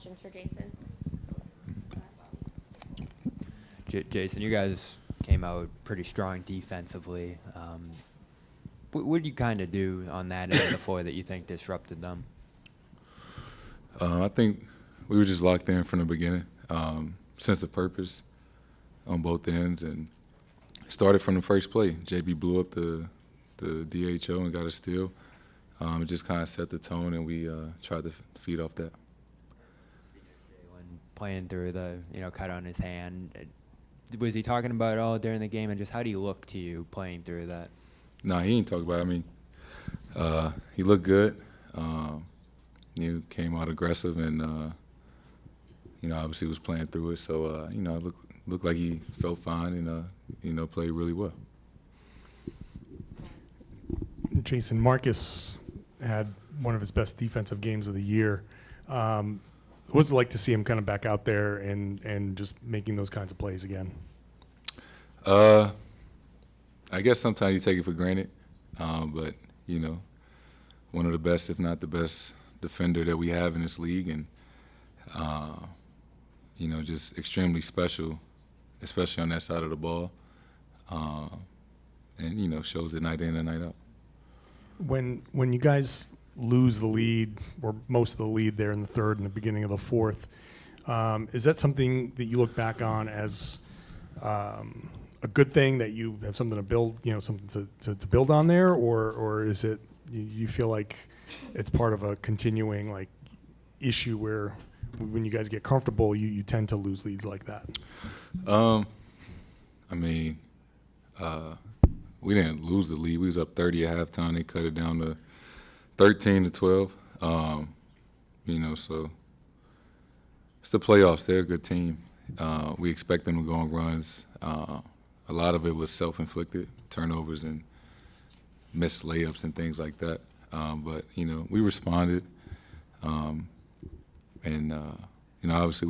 questions for Jayson. Jayson, you guys came out pretty strong defensively. What did you kind of do on that end of the floor that you think disrupted them? I think we were just locked in from the beginning, sense of purpose on both ends, and started from the first play. JB blew up the DHO and got a steal. It just kind of set the tone, and we tried to feed off that. Jalen playing through the cut on his hand. Was he talking about it all during the game, and just how do you look to you playing through that? No, he didn't talk about it. I mean, he looked good. He came out aggressive, and obviously was playing through it. So it looked like he felt fine and played really well. Jayson, Marcus had one of his best defensive games of the year. What's it like to see him kind of back out there and just making those kinds of plays again? I guess sometimes you take it for granted, but one of the best, if not the best, defender that we have in this league, and just extremely special, especially on that side of the ball, and shows it night in and night out. When you guys lose the lead, or most of the lead there in the third and the beginning of the fourth, is that something that you look back on as a good thing, that you have something to build, something to build on there, or is it you feel like it's part of a continuing issue where when you guys get comfortable, you tend to lose leads like that? We didn't lose the lead. We was up 30 at halftime. They cut it down to 13 to 12. So it's the playoffs. They're a good team. We expect them to go on runs. A lot of it was self-inflicted, turnovers and missed layups and things like that. But we responded. Obviously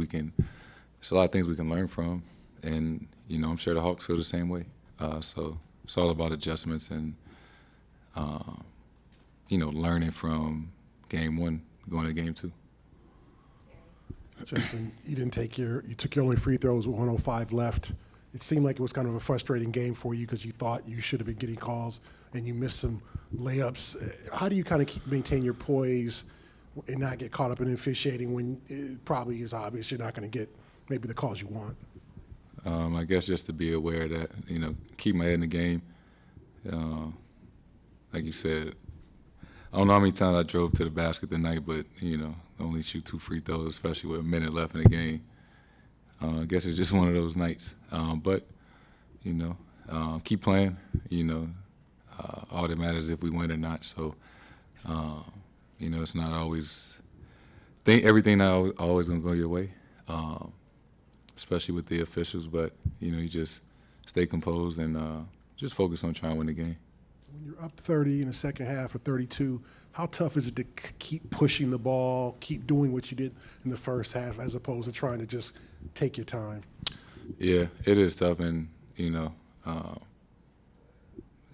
there's a lot of things we can learn from. And, I'm sure the Hawks feel the same way. So it's all about adjustments and, learning from game one, going to game two. Jayson, you took your only free throws with 105 left. It seemed like it was kind of a frustrating game for you because you thought you should have been getting calls and you missed some layups. How do you kind of maintain your poise and not get caught up in officiating when it probably is obvious you're not going to get maybe the calls you want? I guess just to be aware that, keep my head in the game. Like you said, I don't know how many times I drove to the basket tonight, but, only shoot 2 free throws, especially with a minute left in the game. I guess it's just one of those nights. But keep playing. All that matters is if we win or not. So, it's not always everything not always going to go your way, especially with the officials. But, you just stay composed and just focus on trying to win the game. When you're up 30 in the second half or 32, how tough is it to keep pushing the ball, keep doing what you did in the first half as opposed to trying to just take your time? Yeah, it is tough, and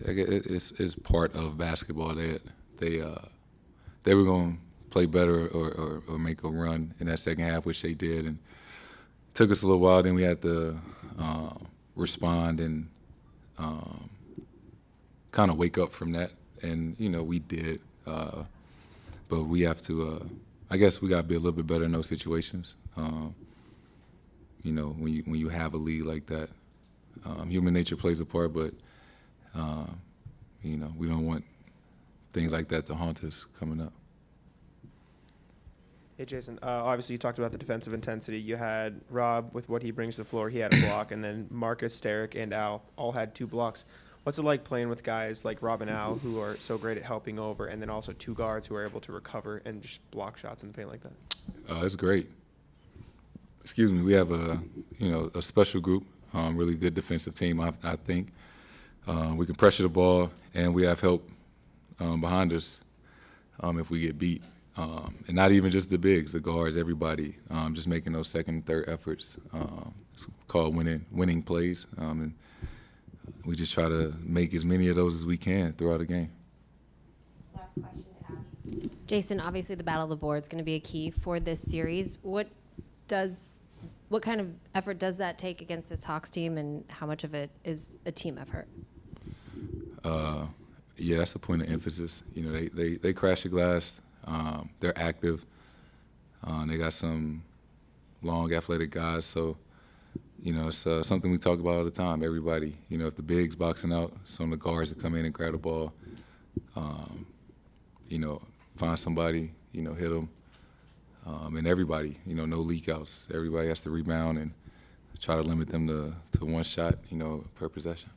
it's part of basketball. They were going to play better or make a run in that second half, which they did, and it took us a little while. Then we had to respond and kind of wake up from that, and we did. But we have to. I guess we got to be a little bit better in those situations. When you have a lead like that, human nature plays a part, but we don't want things like that to haunt us coming up. Hey, Jayson, obviously you talked about the defensive intensity. You had Rob with what he brings to the floor. He had a block, and then Marcus, Derek, and Al all had 2 blocks. What's it like playing with guys like Rob and Al who are so great at helping over, and then also 2 guards who are able to recover and just block shots in the paint like that? It's great. Excuse me. We have a special group, really good defensive team. I think we can pressure the ball, and we have help behind us if we get beat. And not even just the bigs, the guards, everybody, just making those second and third efforts. It's called winning plays, and we just try to make as many of those as we can throughout the game. Last question, Abby. Jayson, obviously the battle of the board is going to be a key for this series. What kind of effort does that take against this Hawks team, and how much of it is a team effort? Yeah, that's a point of emphasis. You know, they crash the glass. They're active. They got some long, athletic guys. So, you know, it's something we talk about all the time. Everybody, you know, if the big's boxing out, some of the guards that come in and grab the ball, you know, find somebody, you know, hit them. And everybody, you know, no leak outs. Everybody has to rebound and try to limit them to one shot, you know, per possession.